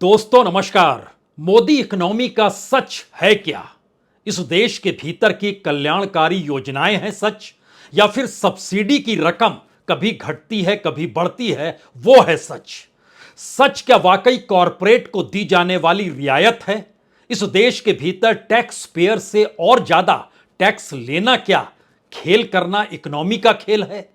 दोस्तों नमस्कार। मोदी इकोनॉमी का सच है क्या? इस देश के भीतर की कल्याणकारी योजनाएं हैं सच, या फिर सब्सिडी की रकम कभी घटती है कभी बढ़ती है वो है सच? सच क्या वाकई कॉरपोरेट को दी जाने वाली रियायत है? इस देश के भीतर टैक्स पेयर से और ज्यादा टैक्स लेना क्या खेल करना इकोनॉमी का खेल है?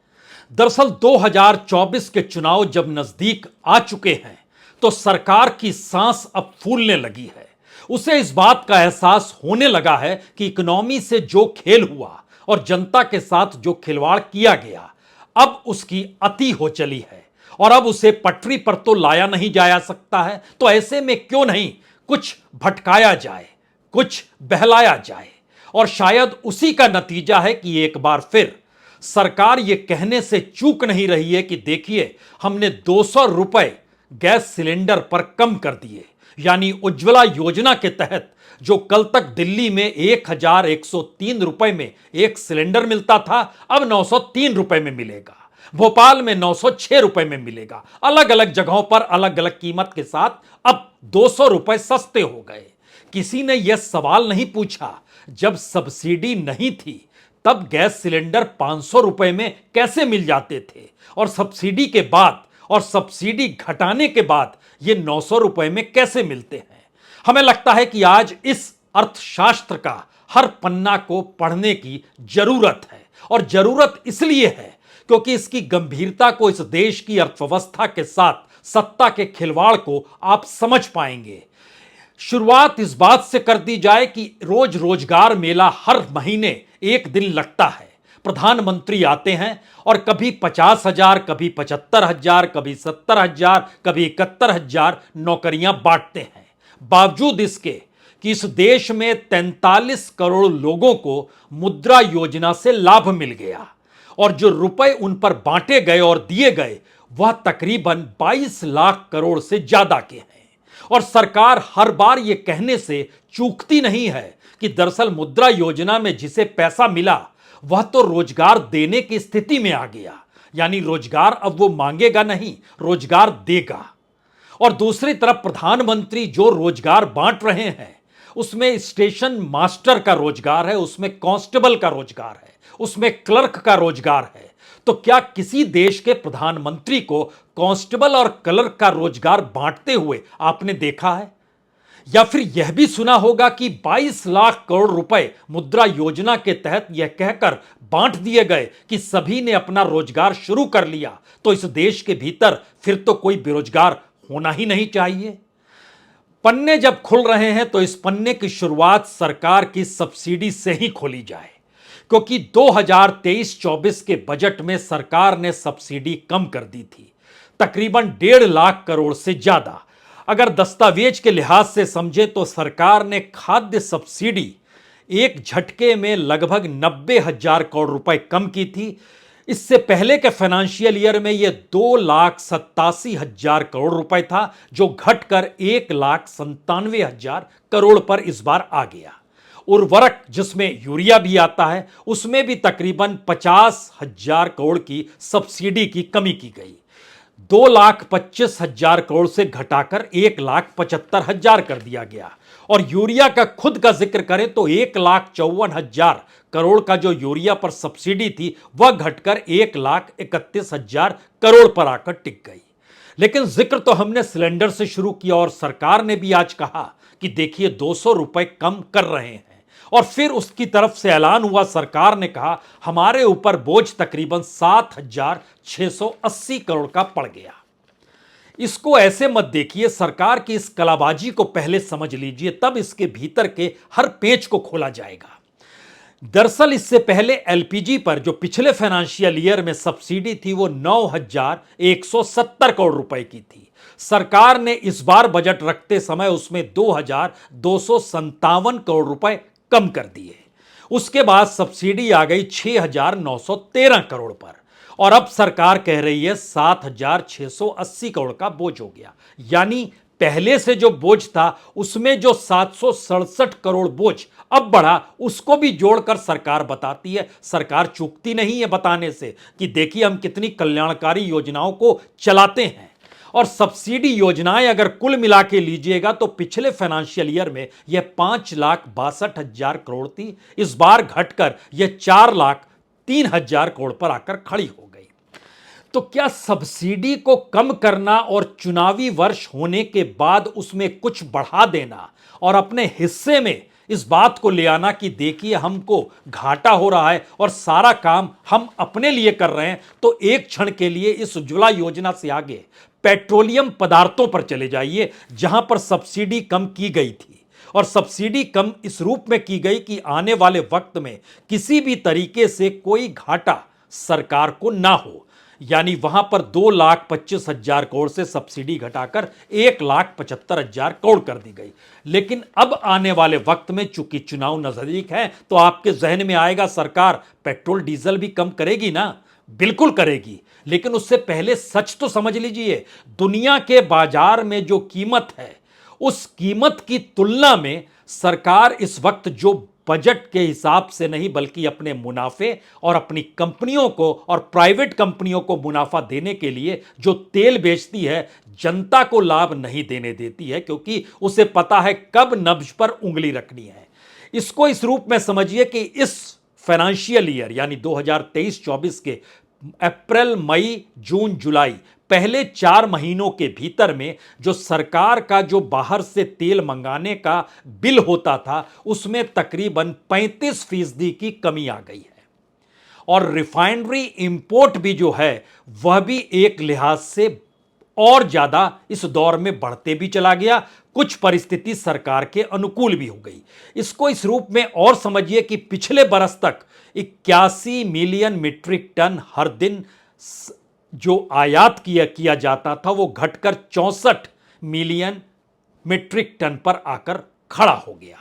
दरअसल 2024 के चुनाव जब नजदीक आ चुके हैं तो सरकार की सांस अब फूलने लगी है। उसे इस बात का एहसास होने लगा है कि इकोनॉमी से जो खेल हुआ और जनता के साथ जो खिलवाड़ किया गया, अब उसकी अति हो चली है और अब उसे पटरी पर तो लाया नहीं जाया सकता है। तो ऐसे में क्यों नहीं कुछ भटकाया जाए, कुछ बहलाया जाए। और शायद उसी का नतीजा है कि एक बार फिर सरकार यह कहने से चूक नहीं रही है कि देखिए, हमने 200 रुपए गैस सिलेंडर पर कम कर दिए। यानी उज्ज्वला योजना के तहत जो कल तक दिल्ली में 1103 रुपए में एक सिलेंडर मिलता था, अब 903 रुपए में मिलेगा। भोपाल में 906 रुपए में मिलेगा। अलग अलग जगहों पर अलग अलग कीमत के साथ अब 200 रुपए सस्ते हो गए। किसी ने यह सवाल नहीं पूछा, जब सब्सिडी नहीं थी तब गैस सिलेंडर 500 रुपए में कैसे मिल जाते थे, और सब्सिडी के बाद और सब्सिडी घटाने के बाद ये 900 रुपए में कैसे मिलते हैं? हमें लगता है कि आज इस अर्थशास्त्र का हर पन्ना को पढ़ने की जरूरत है। और जरूरत इसलिए है क्योंकि इसकी गंभीरता को, इस देश की अर्थव्यवस्था के साथ सत्ता के खिलवाड़ को आप समझ पाएंगे। शुरुआत इस बात से कर दी जाए कि रोज रोजगार मेला हर महीने एक दिन लगता है। प्रधानमंत्री आते हैं और कभी 50,000, कभी 75,000, कभी 70,000, कभी 71,000 नौकरियां बांटते हैं। बावजूद इसके कि इस देश में 43 करोड़ लोगों को मुद्रा योजना से लाभ मिल गया और जो रुपए उन पर बांटे गए और दिए गए वह तकरीबन 22 लाख करोड़ से ज्यादा के हैं। और सरकार हर बार यह कहने से चूकती नहीं है कि दरअसल मुद्रा योजना में जिसे पैसा मिला वह तो रोजगार देने की स्थिति में आ गया। यानी रोजगार अब वो मांगेगा नहीं, रोजगार देगा। और दूसरी तरफ प्रधानमंत्री जो रोजगार बांट रहे हैं उसमें स्टेशन मास्टर का रोजगार है, उसमें कांस्टेबल का रोजगार है, उसमें क्लर्क का रोजगार है। तो क्या किसी देश के प्रधानमंत्री को कांस्टेबल और क्लर्क का रोजगार बांटते हुए आपने देखा है? या फिर यह भी सुना होगा कि 22 लाख करोड़ रुपए मुद्रा योजना के तहत यह कहकर बांट दिए गए कि सभी ने अपना रोजगार शुरू कर लिया, तो इस देश के भीतर फिर तो कोई बेरोजगार होना ही नहीं चाहिए। पन्ने जब खुल रहे हैं तो इस पन्ने की शुरुआत सरकार की सब्सिडी से ही खोली जाए, क्योंकि 2023-24 के बजट में सरकार ने सब्सिडी कम कर दी थी, तकरीबन 1.5 लाख करोड़ से ज्यादा। अगर दस्तावेज के लिहाज से समझे तो सरकार ने खाद्य सब्सिडी एक झटके में लगभग 90,000 करोड़ रुपए कम की थी। इससे पहले के फाइनेंशियल ईयर में यह 2,87,000 करोड़ रुपए था, जो घटकर 1,97,000 करोड़ पर इस बार आ गया। उर्वरक जिसमें यूरिया भी आता है उसमें भी तकरीबन 50,000 करोड़ की सब्सिडी की कमी की गई। 2,25,000 करोड़ से घटाकर 1,75,000 कर दिया गया। और यूरिया का खुद का जिक्र करें तो 1,54,000 करोड़ का जो यूरिया पर सब्सिडी थी वह घटकर 1,31,000 करोड़ पर आकर टिक गई। लेकिन जिक्र तो हमने सिलेंडर से शुरू किया और सरकार ने भी आज कहा कि देखिए 200 रुपए कम कर रहे हैं। और फिर उसकी तरफ से ऐलान हुआ, सरकार ने कहा हमारे ऊपर बोझ तकरीबन 7,680 करोड़ का पड़ गया। इसको ऐसे मत देखिए, सरकार की इस कलाबाजी को पहले समझ लीजिए, तब इसके भीतर के हर पेच को खोला जाएगा। दरअसल इससे पहले एलपीजी पर जो पिछले फाइनेंशियल ईयर में सब्सिडी थी वो 9,170 करोड़ रुपए की थी। सरकार ने इस बार बजट रखते समय उसमें 2,257 करोड़ रुपए कम कर दिए। उसके बाद सब्सिडी आ गई 6,913 करोड़ पर और अब सरकार कह रही है 7,680 करोड़ का बोझ हो गया। यानी पहले से जो बोझ था उसमें जो 767 करोड़ बोझ अब बढ़ा, उसको भी जोड़कर सरकार बताती है, सरकार चूकती नहीं है बताने से कि देखिए हम कितनी कल्याणकारी योजनाओं को चलाते हैं। और सब्सिडी योजनाएं अगर कुल मिला के लीजिएगा तो पिछले फाइनेंशियल ईयर में यह 5,62,000 करोड़ थी। इस बार घटकर यह 4,03,000 करोड़ पर आकर खड़ी हो गई। तो क्या सब्सिडी को कम करना और चुनावी वर्ष होने के बाद उसमें कुछ बढ़ा देना और अपने हिस्से में इस बात को ले आना कि देखिए हमको घाटा हो रहा है और सारा काम हम अपने लिए कर रहे हैं, तो एक क्षण के लिए इस उज्ज्वला योजना से आगे पेट्रोलियम पदार्थों पर चले जाइए जहां पर सब्सिडी कम की गई थी। और सब्सिडी कम इस रूप में की गई कि आने वाले वक्त में किसी भी तरीके से कोई घाटा सरकार को ना हो, यानी वहां पर 2,25,000 करोड़ से सब्सिडी घटाकर 1,75,000 करोड़ कर दी गई। लेकिन अब आने वाले वक्त में चूंकि चुनाव नजदीक है तो आपके जहन में आएगा सरकार पेट्रोल डीजल भी कम करेगी ना। बिल्कुल करेगी, लेकिन उससे पहले सच तो समझ लीजिए, दुनिया के बाजार में जो कीमत है उस कीमत की तुलना में सरकार इस वक्त जो बजट के हिसाब से नहीं बल्कि अपने मुनाफे और अपनी कंपनियों को और प्राइवेट कंपनियों को मुनाफा देने के लिए जो तेल बेचती है, जनता को लाभ नहीं देने देती है, क्योंकि उसे पता है कब नब्ज पर उंगली रखनी है। इसको इस रूप में समझिए कि इस फाइनेंशियल ईयर यानी 2023-24 के अप्रैल, मई, जून, जुलाई पहले 4 महीनों के भीतर में जो सरकार का जो बाहर से तेल मंगाने का बिल होता था उसमें तकरीबन 35% की कमी आ गई है। और रिफाइनरी इंपोर्ट भी जो है वह भी एक लिहाज से और ज्यादा इस दौर में बढ़ते भी चला गया। कुछ परिस्थिति सरकार के अनुकूल भी हो गई। इसको इस रूप में और समझिए कि पिछले बरस तक 81 मिलियन मीट्रिक टन हर दिन जो आयात किया जाता था वो घटकर 64 मिलियन मीट्रिक टन पर आकर खड़ा हो गया।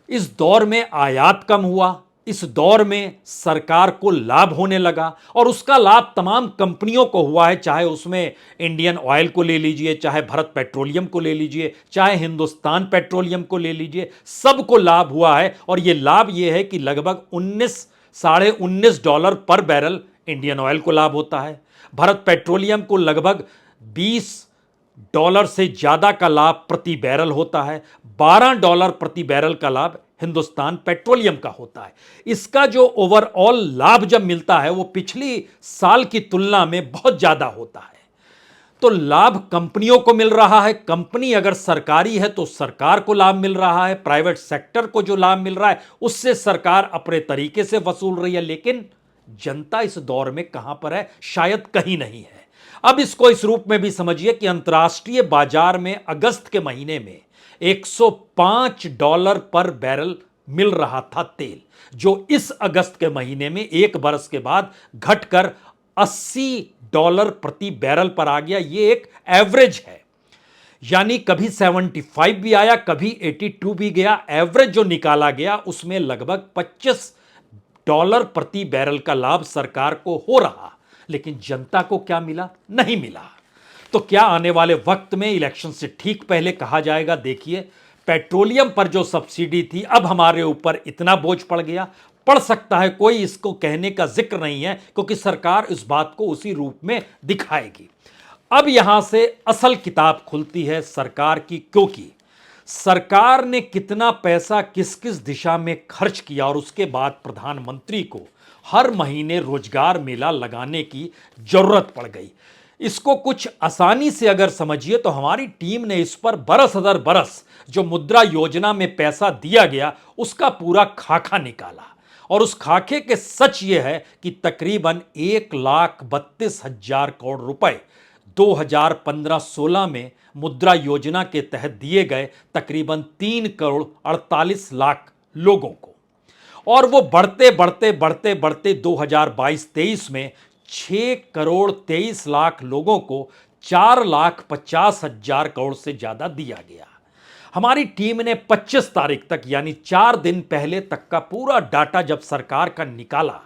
इस दौर में आयात कम हुआ, इस दौर में सरकार को लाभ होने लगा और उसका लाभ तमाम कंपनियों को हुआ है, चाहे उसमें इंडियन ऑयल को ले लीजिए, चाहे भारत पेट्रोलियम को ले लीजिए, चाहे हिंदुस्तान पेट्रोलियम को ले लीजिए, सबको लाभ हुआ है। और यह लाभ यह है कि लगभग 19 साढ़े $19 पर बैरल इंडियन ऑयल को लाभ होता है, भारत पेट्रोलियम को लगभग $20 से ज्यादा का लाभ प्रति बैरल होता है, $12 प्रति बैरल का लाभ हिंदुस्तान पेट्रोलियम का होता है। इसका जो ओवरऑल लाभ जब मिलता है वो पिछली साल की तुलना में बहुत ज्यादा होता है। तो लाभ कंपनियों को मिल रहा है, कंपनी अगर सरकारी है तो सरकार को लाभ मिल रहा है, प्राइवेट सेक्टर को जो लाभ मिल रहा है उससे सरकार अपने तरीके से वसूल रही है। लेकिन जनता इस दौर में कहां पर है? शायद कहीं नहीं है। अब इसको इस रूप में भी समझिए कि अंतर्राष्ट्रीय बाजार में अगस्त के महीने में $105 पर बैरल मिल रहा था तेल, जो इस अगस्त के महीने में एक बरस के बाद घटकर $80 प्रति बैरल पर आ गया। यह एक एवरेज है, यानी कभी 75 भी आया, कभी 82 भी गया। एवरेज जो निकाला गया उसमें लगभग $25 प्रति बैरल का लाभ सरकार को हो रहा। लेकिन जनता को क्या मिला? नहीं मिला। तो क्या आने वाले वक्त में इलेक्शन से ठीक पहले कहा जाएगा देखिए पेट्रोलियम पर जो सब्सिडी थी अब हमारे ऊपर इतना बोझ पड़ गया? पड़ सकता है, कोई इसको कहने का जिक्र नहीं है, क्योंकि सरकार इस बात को उसी रूप में दिखाएगी। अब यहां से असल किताब खुलती है सरकार की, क्योंकि सरकार ने कितना पैसा किस किस दिशा में खर्च किया और उसके बाद प्रधानमंत्री को हर महीने रोजगार मेला लगाने की जरूरत पड़ गई। इसको कुछ आसानी से अगर समझिए तो हमारी टीम ने इस पर बरस दर बरस जो मुद्रा योजना में पैसा दिया गया उसका पूरा खाका निकाला। और उस खाके के सच ये है कि तकरीबन 1,32,000 करोड़ रुपए 2015-16 में मुद्रा योजना के तहत दिए गए तकरीबन 3 करोड़ 48 लाख लोगों को। और वो बढ़ते बढ़ते बढ़ते बढ़ते 2022-23 में 6 करोड़ 23 लाख लोगों को 4,50,000 करोड़ से ज्यादा दिया गया। हमारी टीम ने 25 तारीख तक यानी 4 दिन पहले तक का पूरा डाटा जब सरकार का निकाला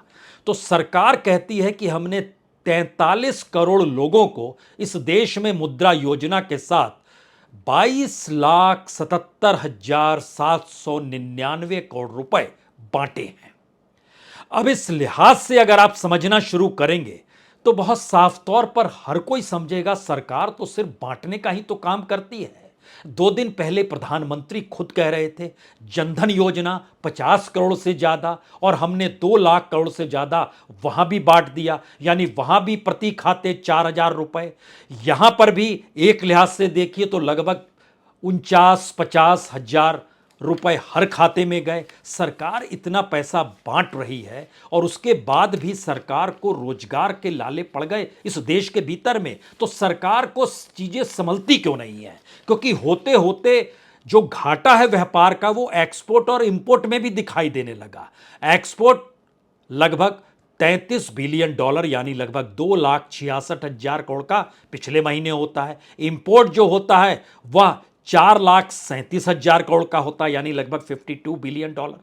तो सरकार कहती है कि हमने 43 करोड़ लोगों को इस देश में मुद्रा योजना के साथ 22,77,799 करोड़ रुपए बांटे हैं। अब इस लिहाज से अगर आप समझना शुरू करेंगे तो बहुत साफ तौर पर हर कोई समझेगा सरकार तो सिर्फ बांटने का ही तो काम करती है। 2 दिन पहले प्रधानमंत्री खुद कह रहे थे जनधन योजना 50 करोड़ से ज्यादा, और हमने 2 लाख करोड़ से ज्यादा वहां भी बांट दिया, यानी वहां भी प्रति खाते 4,000 रुपए। यहां पर भी एक लिहाज से देखिए तो लगभग 49-50 हजार रुपए हर खाते में गए। सरकार इतना पैसा बांट रही है और उसके बाद भी सरकार को रोजगार के लाले पड़ गए इस देश के भीतर में, तो सरकार को चीजें संभलती क्यों नहीं है? क्योंकि होते होते जो घाटा है व्यापार का वो एक्सपोर्ट और इंपोर्ट में भी दिखाई देने लगा। एक्सपोर्ट लगभग $33 बिलियन यानी लगभग 2,66,000 करोड़ का पिछले महीने होता है। इंपोर्ट जो होता है वह 4,37,000 करोड़ का होता है, यानी लगभग $52 बिलियन,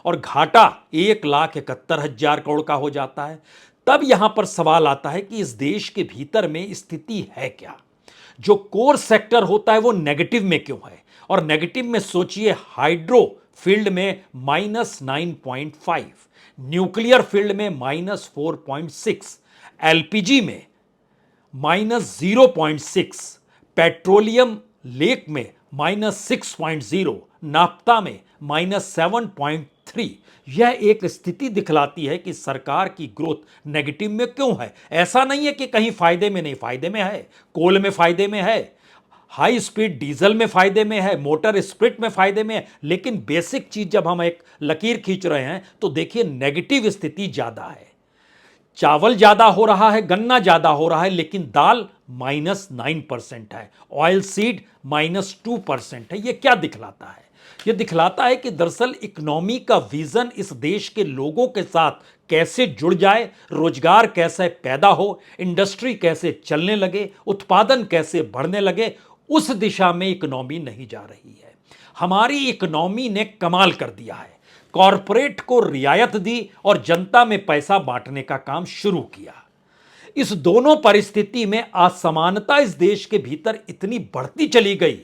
और घाटा 1,71,000 करोड़ का हो जाता है। तब यहां पर सवाल आता है कि इस देश के भीतर में स्थिति है क्या? जो कोर सेक्टर होता है वो नेगेटिव में क्यों है? और नेगेटिव में सोचिए, हाइड्रो फील्ड में -9.5, न्यूक्लियर फील्ड में -4.6, एलपीजी में -0.6, पेट्रोलियम लेक में -6.0, नाफ्ता में -7.3। यह एक स्थिति दिखलाती है कि सरकार की ग्रोथ नेगेटिव में क्यों है। ऐसा नहीं है कि कहीं फायदे में नहीं, फायदे में है, कोल में फायदे में है, हाई स्पीड डीजल में फायदे में है, मोटर स्पिरिट में फायदे में है, लेकिन बेसिक चीज जब हम एक लकीर खींच रहे हैं तो देखिए नेगेटिव स्थिति ज्यादा है। चावल ज्यादा हो रहा है, गन्ना ज्यादा हो रहा है, लेकिन दाल -9% है, ऑयल सीड -2% है। यह क्या दिखलाता है? यह दिखलाता है कि दरअसल इकोनॉमी का विजन इस देश के लोगों के साथ कैसे जुड़ जाए, रोजगार कैसे पैदा हो, इंडस्ट्री कैसे चलने लगे, उत्पादन कैसे बढ़ने लगे, उस दिशा में इकोनॉमी नहीं जा रही है। हमारी इकोनॉमी ने कमाल कर दिया है, कॉरपोरेट को रियायत दी और जनता में पैसा बांटने का काम शुरू किया। इस दोनों परिस्थिति में असमानता इस देश के भीतर इतनी बढ़ती चली गई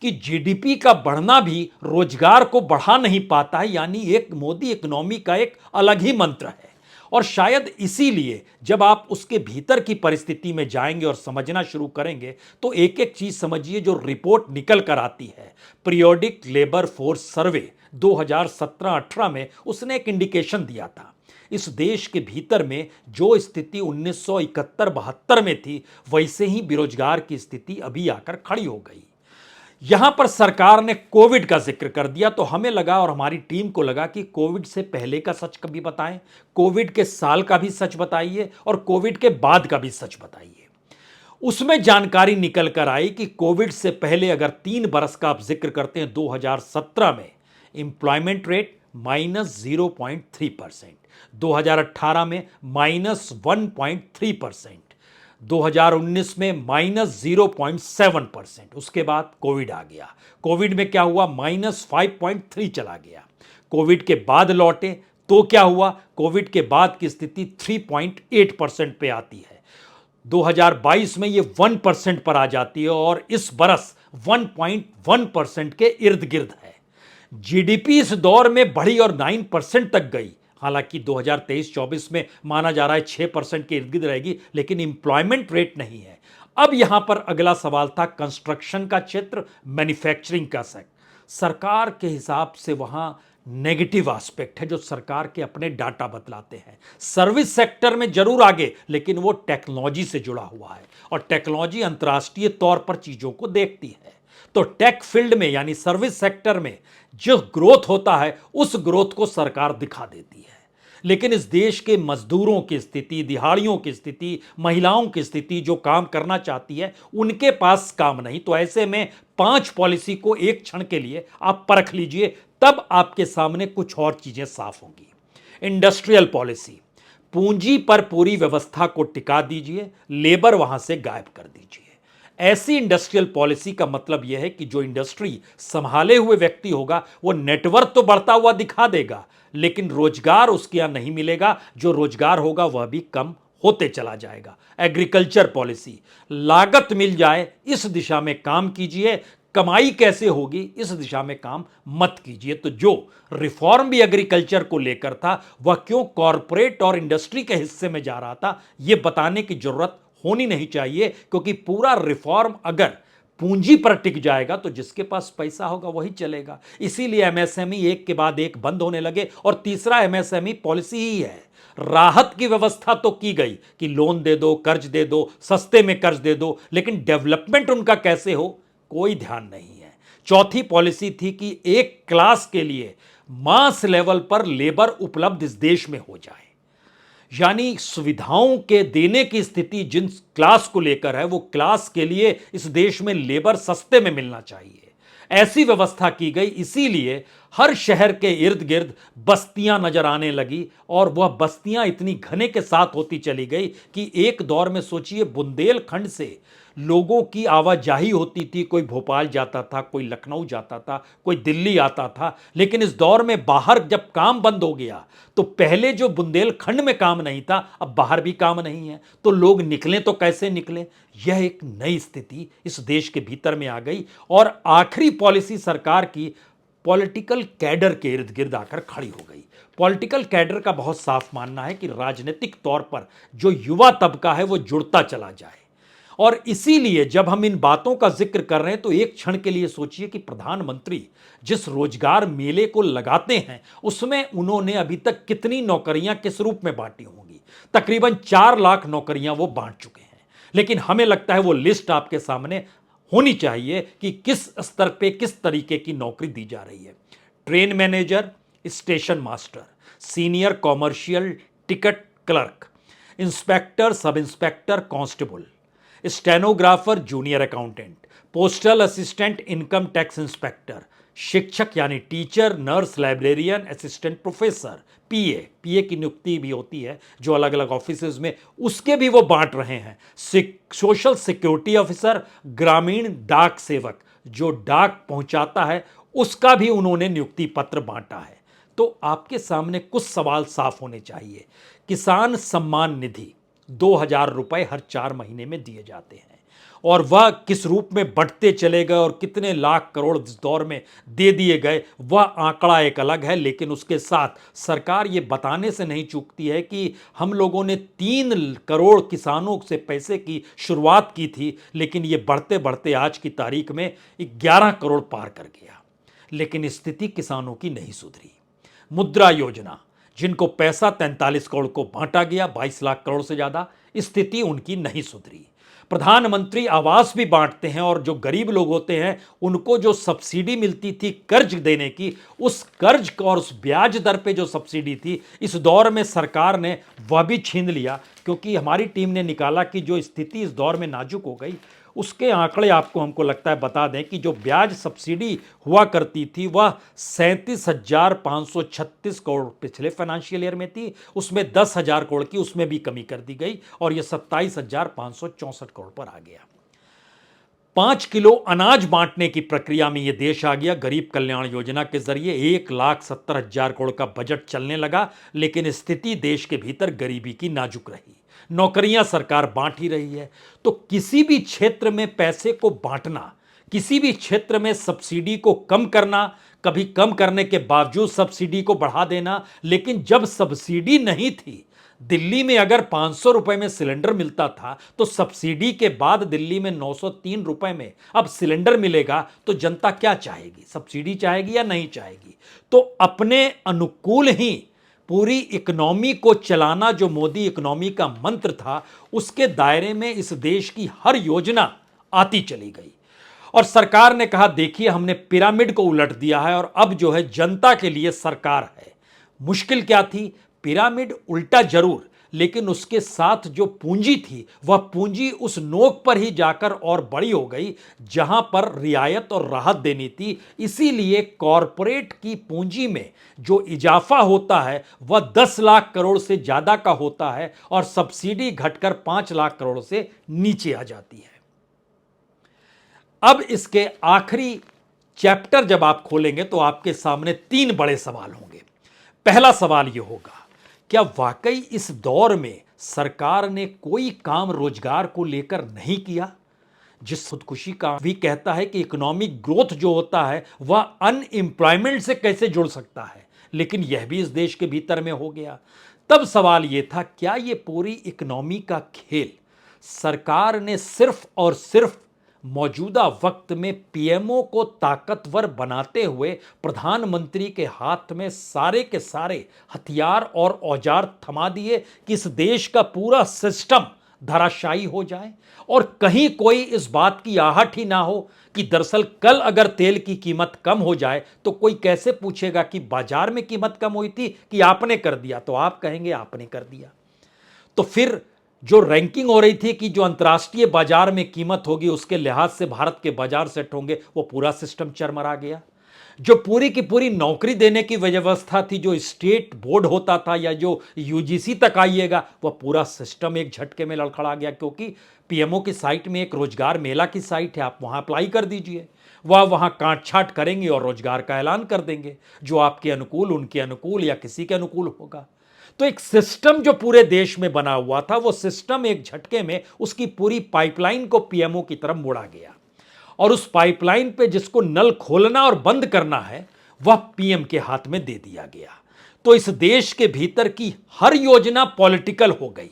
कि जीडीपी का बढ़ना भी रोजगार को बढ़ा नहीं पाता है, यानी एक मोदी इकोनॉमी का एक अलग ही मंत्र है। और शायद इसीलिए जब आप उसके भीतर की परिस्थिति में जाएंगे और समझना शुरू करेंगे तो एक एक चीज समझिए। जो रिपोर्ट निकल कर आती है पीरियोडिक लेबर फोर्स सर्वे 2017-18 में, उसने एक इंडिकेशन दिया था इस देश के भीतर में जो स्थिति 1971-72 में थी वैसे ही बेरोजगार की स्थिति अभी आकर खड़ी हो गई। यहां पर सरकार ने कोविड का जिक्र कर दिया तो हमें लगा और हमारी टीम को लगा कि कोविड से पहले का सच कभी बताएं, कोविड के साल का भी सच बताइए और कोविड के बाद का भी सच बताइए। उसमें जानकारी निकल कर आई कि कोविड से पहले अगर 3 बरस का आप जिक्र करते हैं 2017 में एम्प्लॉयमेंट रेट -0.3%, 2018 में -1.3%, 2019 में -0.7%। उसके बाद कोविड आ गया। कोविड में क्या हुआ? -5.3 चला गया। कोविड के बाद लौटे तो क्या हुआ? कोविड के बाद की स्थिति 3.8% पे आती है। 2022 में ये 1% पर आ जाती है और इस बरस 1.1% के इर्द गिर्द है। जीडीपी इस दौर में बढ़ी और 9% तक गई। हालांकि 2023-24 में माना जा रहा है 6% के इर्द गिर्द रहेगी, लेकिन इंप्लॉयमेंट रेट नहीं है। अब यहां पर अगला सवाल था कंस्ट्रक्शन का क्षेत्र, मैन्युफैक्चरिंग का सेक्टर। सरकार के हिसाब से वहां नेगेटिव एस्पेक्ट है जो सरकार के अपने डाटा बतलाते हैं। सर्विस सेक्टर में जरूर आगे, लेकिन वो टेक्नोलॉजी से जुड़ा हुआ है और टेक्नोलॉजी अंतर्राष्ट्रीय तौर पर चीजों को देखती है। तो टेक फील्ड में यानी सर्विस सेक्टर में जो ग्रोथ होता है उस ग्रोथ को सरकार दिखा देती है। लेकिन इस देश के मजदूरों की स्थिति, दिहाड़ियों की स्थिति, महिलाओं की स्थिति जो काम करना चाहती है उनके पास काम नहीं। तो ऐसे में 5 पॉलिसी को एक क्षण के लिए आप परख लीजिए, तब आपके सामने कुछ और चीजें साफ होंगी। इंडस्ट्रियल पॉलिसी, पूंजी पर पूरी व्यवस्था को टिका दीजिए, लेबर वहां से गायब कर दीजिए। ऐसी इंडस्ट्रियल पॉलिसी का मतलब यह है कि जो इंडस्ट्री संभाले हुए व्यक्ति होगा वो नेटवर्क तो बढ़ता हुआ दिखा देगा, लेकिन रोजगार उसके यहां नहीं मिलेगा। जो रोजगार होगा वह भी कम होते चला जाएगा। एग्रीकल्चर पॉलिसी, लागत मिल जाए इस दिशा में काम कीजिए, कमाई कैसे होगी, इस दिशा में काम मत कीजिए। तो जो रिफॉर्म भी एग्रीकल्चर को लेकर था वह क्यों कॉरपोरेट और इंडस्ट्री के हिस्से में जा रहा था, यह बताने की जरूरत होनी नहीं चाहिए, क्योंकि पूरा रिफॉर्म अगर पूंजी पर टिक जाएगा तो जिसके पास पैसा होगा वही चलेगा। इसीलिए एमएसएमई एक के बाद एक बंद होने लगे। और तीसरा एमएसएमई पॉलिसी ही है। राहत की व्यवस्था तो की गई कि लोन दे दो, कर्ज दे दो, सस्ते में कर्ज दे दो, लेकिन डेवलपमेंट उनका कैसे हो कोई ध्यान नहीं है। चौथी पॉलिसी थी कि एक क्लास के लिए मास लेवल पर लेबर उपलब्ध इस देश में हो जाए, यानी सुविधाओं के देने की स्थिति जिन क्लास को लेकर है वो क्लास के लिए इस देश में लेबर सस्ते में मिलना चाहिए, ऐसी व्यवस्था की गई। इसीलिए हर शहर के इर्द गिर्द बस्तियां नजर आने लगी और वह बस्तियां इतनी घने के साथ होती चली गई कि एक दौर में सोचिए बुंदेलखंड से लोगों की आवाजाही होती थी। कोई भोपाल जाता था, कोई लखनऊ जाता था, कोई दिल्ली आता था। लेकिन इस दौर में बाहर जब काम बंद हो गया तो पहले जो बुंदेलखंड में काम नहीं था अब बाहर भी काम नहीं है, तो लोग निकले तो कैसे निकले। यह एक नई स्थिति इस देश के भीतर में आ गई। और आखिरी पॉलिसी सरकार की पॉलिटिकल कैडर के इर्द गिर्द आकर खड़ी हो गई। पॉलिटिकल कैडर का बहुत साफ मानना है कि राजनीतिक तौर पर जो युवा तबका है वो जुड़ता चला जाए। और इसीलिए जब हम इन बातों का जिक्र कर रहे हैं तो एक क्षण के लिए सोचिए कि प्रधानमंत्री जिस रोजगार मेले को लगाते हैं उसमें उन्होंने अभी तक कितनी नौकरियां किस रूप में बांटी होंगी। तकरीबन 4 लाख नौकरियां वो बांट चुके हैं। लेकिन हमें लगता है वो लिस्ट आपके सामने होनी चाहिए कि किस स्तर पे किस तरीके की नौकरी दी जा रही है। Train manager, station master, senior commercial ticket clerk, inspector, sub inspector, constable, stenographer, junior accountant, postal assistant, income tax inspector, शिक्षक यानी teacher, nurse, librarian, assistant professor, PA की नियुक्ति भी होती है जो अलग अलग ऑफिसेज में, उसके भी वो बांट रहे हैं। सोशल सिक्योरिटी ऑफिसर, ग्रामीण डाक सेवक जो डाक पहुंचाता है उसका भी उन्होंने नियुक्ति पत्र बांटा है। तो आपके सामने कुछ सवाल साफ होने चाहिए। किसान सम्मान निधि 2,000 रुपए हर 4 महीने में दिए जाते हैं और वह किस रूप में बढ़ते चले गए और कितने लाख करोड़ इस दौर में दे दिए गए वह आंकड़ा एक अलग है। लेकिन उसके साथ सरकार ये बताने से नहीं चूकती है कि हम लोगों ने 3 करोड़ किसानों से पैसे की शुरुआत की थी, लेकिन ये बढ़ते बढ़ते आज की तारीख में 11 करोड़ पार कर गया। लेकिन स्थिति किसानों की नहीं सुधरी। मुद्रा योजना जिनको पैसा 43 करोड़ को बांटा गया, 22 लाख करोड़ से ज्यादा, स्थिति उनकी नहीं सुधरी। प्रधानमंत्री आवास भी बांटते हैं और जो गरीब लोग होते हैं उनको जो सब्सिडी मिलती थी कर्ज देने की, उस कर्ज और उस ब्याज दर पे जो सब्सिडी थी इस दौर में सरकार ने वह भी छीन लिया। क्योंकि हमारी टीम ने निकाला कि जो स्थिति इस दौर में नाजुक हो गई उसके आंकड़े आपको हमको लगता है बता दें कि जो ब्याज सब्सिडी हुआ करती थी वह 37,536 करोड़ पिछले फाइनेंशियल ईयर में थी, उसमें 10,000 करोड़ की उसमें भी कमी कर दी गई और यह 27,564 करोड़ पर आ गया। 5 किलो अनाज बांटने की प्रक्रिया में यह देश आ गया। गरीब कल्याण योजना के जरिए 1,70,000 करोड़ का बजट चलने लगा। लेकिन स्थिति देश के भीतर गरीबी की नाजुक रही। नौकरियां सरकार बांट ही रही है। तो किसी भी क्षेत्र में पैसे को बांटना, किसी भी क्षेत्र में सब्सिडी को कम करना, कभी कम करने के बावजूद सब्सिडी को बढ़ा देना। लेकिन जब सब्सिडी नहीं थी, दिल्ली में अगर 500 रुपए में सिलेंडर मिलता था तो सब्सिडी के बाद दिल्ली में 903 रुपए में अब सिलेंडर मिलेगा, तो जनता क्या चाहेगी? सब्सिडी चाहेगी या नहीं चाहेगी? तो अपने अनुकूल ही पूरी इकोनॉमी को चलाना जो मोदी इकोनॉमी का मंत्र था, उसके दायरे में इस देश की हर योजना आती चली गई। और सरकार ने कहा देखिए हमने पिरामिड को उलट दिया है और अब जो है जनता के लिए सरकार है। मुश्किल क्या थी? पिरामिड उल्टा जरूर, लेकिन उसके साथ जो पूंजी थी वह पूंजी उस नोक पर ही जाकर और बड़ी हो गई जहां पर रियायत और राहत देनी थी। इसीलिए कॉरपोरेट की पूंजी में जो इजाफा होता है वह 10 लाख करोड़ से ज्यादा का होता है और सब्सिडी घटकर 5 लाख करोड़ से नीचे आ जाती है। अब इसके आखिरी चैप्टर जब आप खोलेंगे तो आपके सामने 3 बड़े सवाल होंगे। पहला सवाल यह होगा, क्या वाकई इस दौर में सरकार ने कोई काम रोजगार को लेकर नहीं किया? जिस खुदकुशी का भी कहता है कि इकोनॉमिक ग्रोथ जो होता है वह अनएम्प्लॉयमेंट से कैसे जुड़ सकता है, लेकिन यह भी इस देश के भीतर में हो गया। तब सवाल यह था, क्या यह पूरी इकोनॉमी का खेल सरकार ने सिर्फ और सिर्फ मौजूदा वक्त में पीएमओ को ताकतवर बनाते हुए प्रधानमंत्री के हाथ में सारे के सारे हथियार और औजार थमा दिए कि इस देश का पूरा सिस्टम धराशायी हो जाए, और कहीं कोई इस बात की आहट ही ना हो कि दरअसल कल अगर तेल की कीमत कम हो जाए तो कोई कैसे पूछेगा कि बाजार में कीमत कम हुई थी कि आपने कर दिया, तो आप कहेंगे आपने कर दिया। तो फिर जो रैंकिंग हो रही थी कि जो अंतर्राष्ट्रीय बाजार में कीमत होगी उसके लिहाज से भारत के बाजार सेट होंगे, वो पूरा सिस्टम चरमरा गया। जो पूरी की पूरी नौकरी देने की व्यवस्था थी, जो स्टेट बोर्ड होता था या जो यूजीसी तक आइएगा, वह पूरा सिस्टम एक झटके में लड़खड़ा गया, क्योंकि पीएमओ की साइट में एक रोजगार मेला की साइट है, आप वहां अप्लाई कर दीजिए, वह वहां काट छाट करेंगे और रोजगार का ऐलान कर देंगे, जो आपके अनुकूल, उनके अनुकूल या किसी के अनुकूल होगा। तो एक सिस्टम जो पूरे देश में बना हुआ था, वो सिस्टम एक झटके में उसकी पूरी पाइपलाइन को पीएमओ की तरफ मोड़ा गया, और उस पाइपलाइन पे जिसको नल खोलना और बंद करना है वह पीएम के हाथ में दे दिया गया। तो इस देश के भीतर की हर योजना पॉलिटिकल हो गई,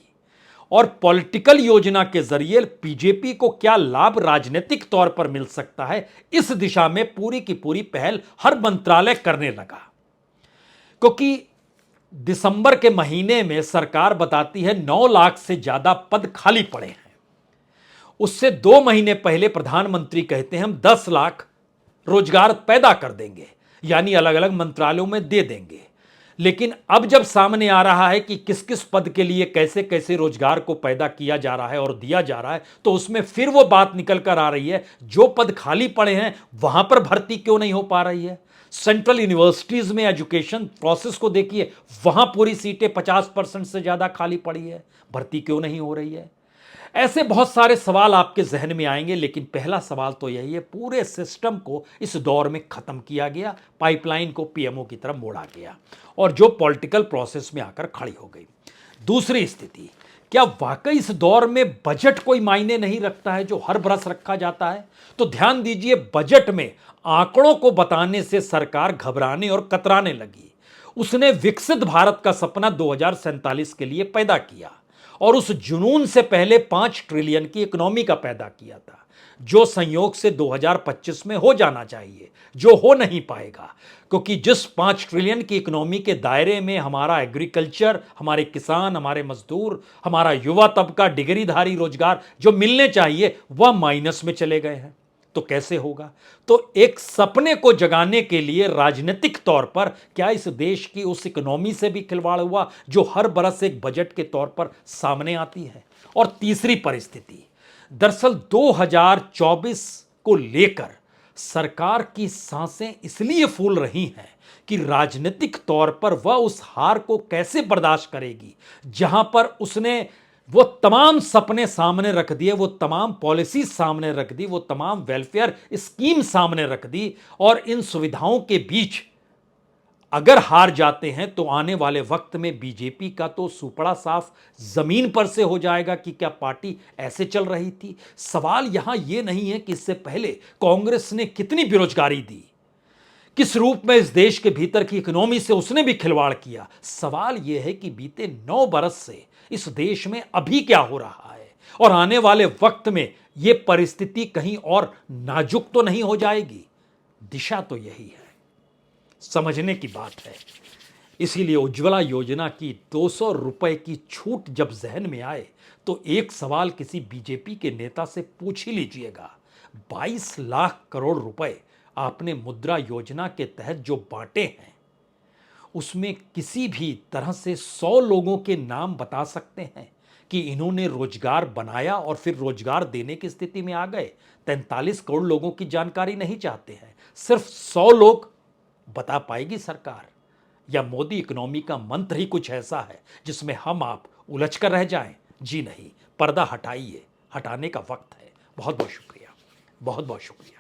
और पॉलिटिकल योजना के जरिए बीजेपी को क्या लाभ राजनीतिक तौर पर मिल सकता है, इस दिशा में पूरी की पूरी पहल हर मंत्रालय करने लगा। क्योंकि दिसंबर के महीने में सरकार बताती है 9 लाख से ज्यादा पद खाली पड़े हैं। उससे 2 महीने पहले प्रधानमंत्री कहते हैं हम 10 लाख रोजगार पैदा कर देंगे, यानी अलग अलग मंत्रालयों में दे देंगे। लेकिन अब जब सामने आ रहा है कि किस किस पद के लिए कैसे कैसे रोजगार को पैदा किया जा रहा है और दिया जा रहा है, तो उसमें फिर वो बात निकल कर आ रही है, जो पद खाली पड़े हैं वहां पर भर्ती क्यों नहीं हो पा रही है। सेंट्रल यूनिवर्सिटीज में एजुकेशन प्रोसेस को देखिए, वहां पूरी सीटें 50% से ज्यादा खाली पड़ी है, भर्ती क्यों नहीं हो रही है। ऐसे बहुत सारे सवाल आपके जहन में आएंगे, लेकिन पहला सवाल तो यही है, पूरे सिस्टम को इस दौर में खत्म किया गया, पाइपलाइन को पीएमओ की तरफ मोड़ा गया, और जो पॉलिटिकल प्रोसेस में आकर खड़ी हो गई। दूसरी स्थिति, क्या वाकई इस दौर में बजट कोई मायने नहीं रखता है जो हर बरस रखा जाता है। तो ध्यान दीजिए, बजट में आंकड़ों को बताने से सरकार घबराने और कतराने लगी। उसने विकसित भारत का सपना 2047 के लिए पैदा किया, और उस जुनून से पहले 5 ट्रिलियन की इकोनॉमी का पैदा किया था, जो संयोग से 2025 में हो जाना चाहिए, जो हो नहीं पाएगा, क्योंकि जिस 5 ट्रिलियन की इकोनॉमी के दायरे में हमारा एग्रीकल्चर, हमारे किसान, हमारे मजदूर, हमारा युवा तबका, डिग्रीधारी रोजगार जो मिलने चाहिए, वह माइनस में चले गए हैं। तो कैसे होगा। तो एक सपने को जगाने के लिए राजनीतिक तौर पर क्या इस देश की उस इकोनॉमी से भी खिलवाड़ हुआ जो हर बरस एक बजट के तौर पर सामने आती है। और तीसरी परिस्थिति, दरअसल 2024 को लेकर सरकार की सांसें इसलिए फूल रही हैं कि राजनीतिक तौर पर वह उस हार को कैसे बर्दाश्त करेगी, जहां पर उसने वो तमाम सपने सामने रख दिए, वो तमाम पॉलिसी सामने रख दी, वो तमाम वेलफेयर स्कीम सामने रख दी, और इन सुविधाओं के बीच अगर हार जाते हैं तो आने वाले वक्त में बीजेपी का तो सुपड़ा साफ जमीन पर से हो जाएगा कि क्या पार्टी ऐसे चल रही थी। सवाल यहां यह नहीं है कि इससे पहले कांग्रेस ने कितनी बेरोजगारी दी, किस रूप में इस देश के भीतर की इकोनॉमी से उसने भी खिलवाड़ किया। सवाल यह है कि बीते 9 बरस से इस देश में अभी क्या हो रहा है, और आने वाले वक्त में यह परिस्थिति कहीं और नाजुक तो नहीं हो जाएगी। दिशा तो यही है, समझने की बात है। इसीलिए उज्ज्वला योजना की 200 रुपए की छूट जब जहन में आए तो एक सवाल किसी बीजेपी के नेता से पूछ ही लीजिएगा। 22 लाख करोड़ रुपए आपने मुद्रा योजना के तहत जो बांटे हैं, उसमें किसी भी तरह से 100 लोगों के नाम बता सकते हैं कि इन्होंने रोजगार बनाया और फिर रोजगार देने की स्थिति में आ गए। 43 करोड़ लोगों की जानकारी नहीं चाहते हैं, सिर्फ 100 लोग बता पाएगी सरकार, या मोदी इकोनॉमी का मंत्र ही कुछ ऐसा है जिसमें हम आप उलझ कर रह जाएं। जी नहीं, पर्दा हटाइए, हटाने का वक्त है। बहुत बहुत शुक्रिया, बहुत बहुत शुक्रिया।